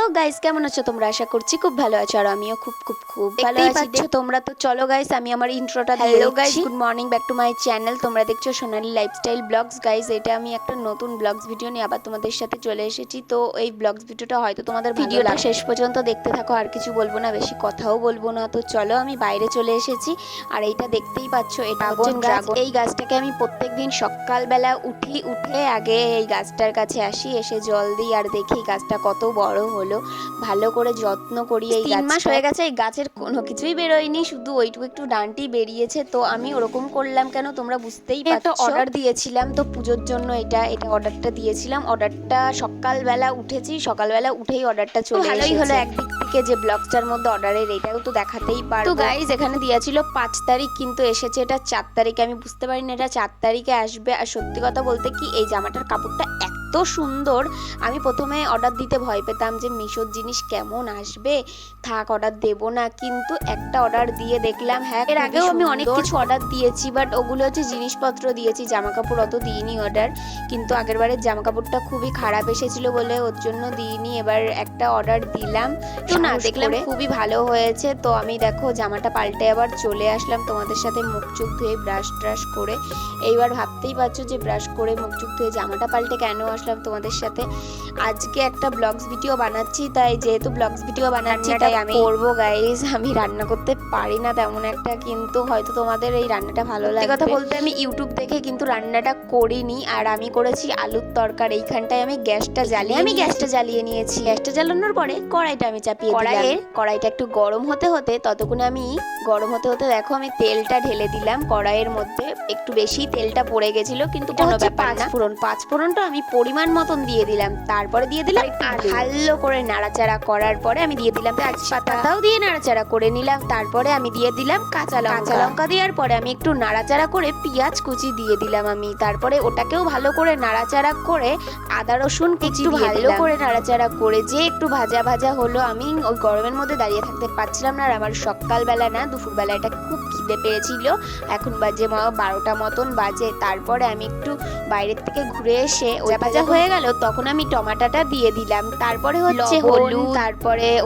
Hello guys, কেমন আছো তোমরা? আশা করছি খুব ভালো আছো, আর আমিও খুব খুব খুব ভালো আছি। তোমরা তো চলো গাইস, আমি আমার ইন্ট্রোটা দিয়ে দিচ্ছি। Hello guys, good morning, back to my channel. তোমরা দেখছো সোনালী লাইফস্টাইল ব্লগস। গাইস, এটা আমি একটা নতুন ব্লগস ভিডিও নিয়ে আবার তোমাদের সাথে চলে এসেছি। তো এই ব্লগস ভিডিওটা হয়তো তোমাদের ভিডিওটা শেষ পর্যন্ত দেখতে থাকো, আর কিছু বলবো না, বেশি কথাও বলবো না। তো চলো, আমি বাইরে চলে এসেছি। আর এইটা দেখতেই পাচ্ছ, এটা হচ্ছে ড্রাগন। এই গাছটাকে আমি প্রত্যেকদিন সকালবেলা উঠে আগে এই গাছটার কাছে আসি, এসে জল দিই আর দেখি গাছটা কত বড় হলো। ভালো করে যত্ন করি। এই 3 মাস হয়ে গেছে, এই গাছের কোনো কিছুই বেরোয়নি, শুধু ওইটুকু একটু ডাঁটি বেরিয়েছে। তো আমি ওরকম করলাম কেন তোমরা বুঝতেই পারছো। একটা অর্ডার দিয়েছিলাম তো পুজোর জন্য, এটা অর্ডারটা দিয়েছিলাম। অর্ডারটা সকালবেলা উঠেছি, সকালবেলা উঠেই অর্ডারটা চলে এসেছে। ভালোই হলো একদিক থেকে যে ব্লগসটার মধ্যে অর্ডারের এটাও তো দেখাতেই পারবো। তো গাইজ, এখানে দিয়েছিল 5 তারিখ, কিন্তু এসেছে এটা 4 তারিখে। আমি বুঝতে পারিনি এটা 4 তারিখে আসবে। আর সত্যি কথা বলতে কি, এই জামাটার কাপড়টা এত সুন্দর। আমি প্রথমে অর্ডার দিতে ভয় পেতাম যে মিশোর জিনিস কেমন আসবে, থাক অর্ডার দেবো না। কিন্তু একটা অর্ডার দিয়ে দেখলাম, হ্যাঁ, এর আগেও আমি অনেক কিছু অর্ডার দিয়েছি, বাট ওগুলো হচ্ছে জিনিসপত্র দিয়েছি, জামা কাপড় অত দিইনি অর্ডার। কিন্তু আগের বারের জামা কাপড়টা খুবই খারাপ এসেছিল বলে ওর জন্য দিইনি। এবার একটা অর্ডার দিলাম, তো না, দেখলাম খুবই ভালো হয়েছে। তো আমি দেখো জামাটা পাল্টে আবার চলে আসলাম তোমাদের সাথে, মুখ চোখ ধুয়ে ব্রাশ ট্রাশ করে। এইবার ভাবতেই পারছো যে ব্রাশ করে মুখ চোখ ধুয়ে জামাটা পাল্টে কেন আসলাম তোমাদের সাথে। আজকে একটা ব্লগস ভিডিও বানাচ্ছি, তাই যেহেতু ব্লগস ভিডিও বানাচ্ছি তাই আমি করবো গাইস। আমি রান্না করতে পারি না তেমন একটা, কিন্তু হয়তো তোমাদের এই রান্নাটা ভালো লাগবে। কথা বলতে আমি ইউটিউব দেখে কিন্তু রান্নাটা করিনি, আর আমি করেছি আলুর তরকারি। এইখানটায় আমি গ্যাসটা জ্বালিয়ে নিয়েছি। গ্যাসটা জ্বালানোর পরে কড়াইটা আমি চাপিয়ে দিলাম। কড়াইটা একটু গরম হতে ততক্ষণে আমি দেখো আমি তেলটা ঢেলে দিলাম কড়াইয়ের মধ্যে। একটু বেশি তেলটা পড়ে গেছিল, কিন্তু কোনো ব্যাপার না। পাঁচ ফোড়নটা আমি পরিমাণ মতন দিয়ে দিলাম। তারপরে দিয়ে দিলাম ভালো করে নাড়াচাড়া করার পরে আমি দিয়ে দিলাম তেজপাতাটাও দিয়ে নাড়াচাড়া করে নিলাম। তারপরে আমি দিয়ে দিলাম কাঁচা লঙ্কা দেওয়ার পরে আমি একটু নাড়াচাড়া করে পেঁয়াজ কুচি দিয়ে দিলাম আমি। তারপরে ওটাকেও ভালো করে নাড়াচাড়া করে আদা রসুন কুচি ভালো করে নাড়াচাড়া করে যে একটু ভাজা ভাজা হলো। আমি ওই গরমের মধ্যে দাঁড়িয়ে থাকতে পারছিলাম না, আর আমার সকালবেলা না দুপুরবেলা এটা খুব খিদে পেয়েছিল। এখন বাজে 12টা মতন বাজে। তারপরে আমি একটু বাইরের থেকে ঘুরে এসে ওই ভাজা হয়ে গেল, তখন আমি টমেটোটা দিয়ে দিলাম। তারপরে হচ্ছে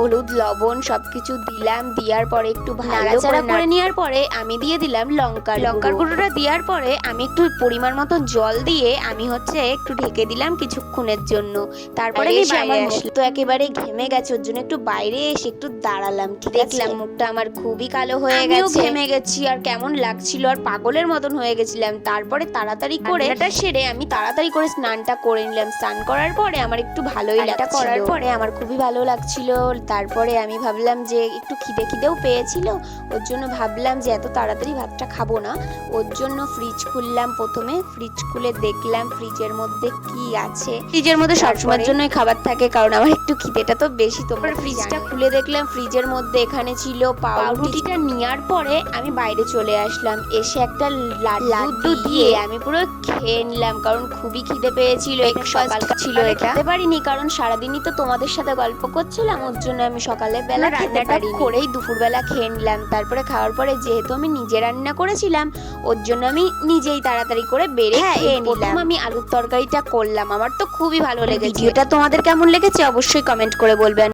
হলুদ লবণ সবকিছু দিলাম। দেওয়ার পরে একটু নাড়াচাড়া করে নেওয়ার পরে আমি দিয়ে দিলাম লঙ্কার গুঁড়োটা। দেওয়ার পরে আমি একটু পরিমাণ মতো জল দিয়ে আমি হচ্ছে একটু ঢেকে দিলাম কিছুক্ষণের জন্য। তারপরে আমার মুখ তো একেবারে ঘেমে গেছে, ওর জন্য একটু বাইরে এসে একটু দাঁড়ালাম। দেখলাম মুখটা আমার খুবই কালো হয়ে গেছে, ঘেমে গেছি, আর কেমন লাগছিল, আর পাগলের মতন হয়ে গেছিলাম। তারপরে তাড়াতাড়ি করে এটা সেরে আমি তাড়াতাড়ি করে স্নানটা করে নিলাম। স্নান করার পরে আমার একটু ভালোই লাগছিল, করার পরে আমার খুবই ভালো লাগছিল। তারপরে আমি ভাবলাম যে একটু খিদেও পেয়েছিল, ওর জন্য ভাবলাম যে এত তাড়াতাড়ি ভাতটা খাবো না। ওর জন্য ফ্রিজ খুললাম। প্রথমে ফ্রিজ খুলে দেখলাম ফ্রিজের মধ্যে কি আছে। ফ্রিজের মধ্যে সবসময়ের জন্যই খাবার থাকে, কারণ আমার একটু খিদেটা তো বেশি। তোমরা ফ্রিজটা খুলে দেখলাম ফ্রিজের মধ্যে এখানে ছিল পাউরুটিটা। নেওয়ার পরে আমি বাইরে চলে আসলাম, এসে একটা লাড্ডু দিয়ে আমি পুরো খেয়ে নিলাম, কারণ খুবই খিদে পেয়েছিল। সকাল ছিল খেতে পারিনি, কারণ সারাদিনই তো তোমাদের সাথে গল্প করছিলাম, ওর জন্য আমি সকালে বেলা রান্নাটা করেই দুপুরবেলা খেয়ে নিলাম। তারপরে খাওয়ার পরে যেহেতু আমি নিজে রান্না করেছিলাম, ওর জন্য আমি নিজেই তাড়াতাড়ি করে বেড়ে খেয়ে নিলাম। আমি আলুর তরকারিটা করলাম, আমার তো খুবই ভালো লেগেছে। ভিডিওটা তোমাদের কেমন লেগেছে অবশ্যই কমেন্ট করে বলবেন।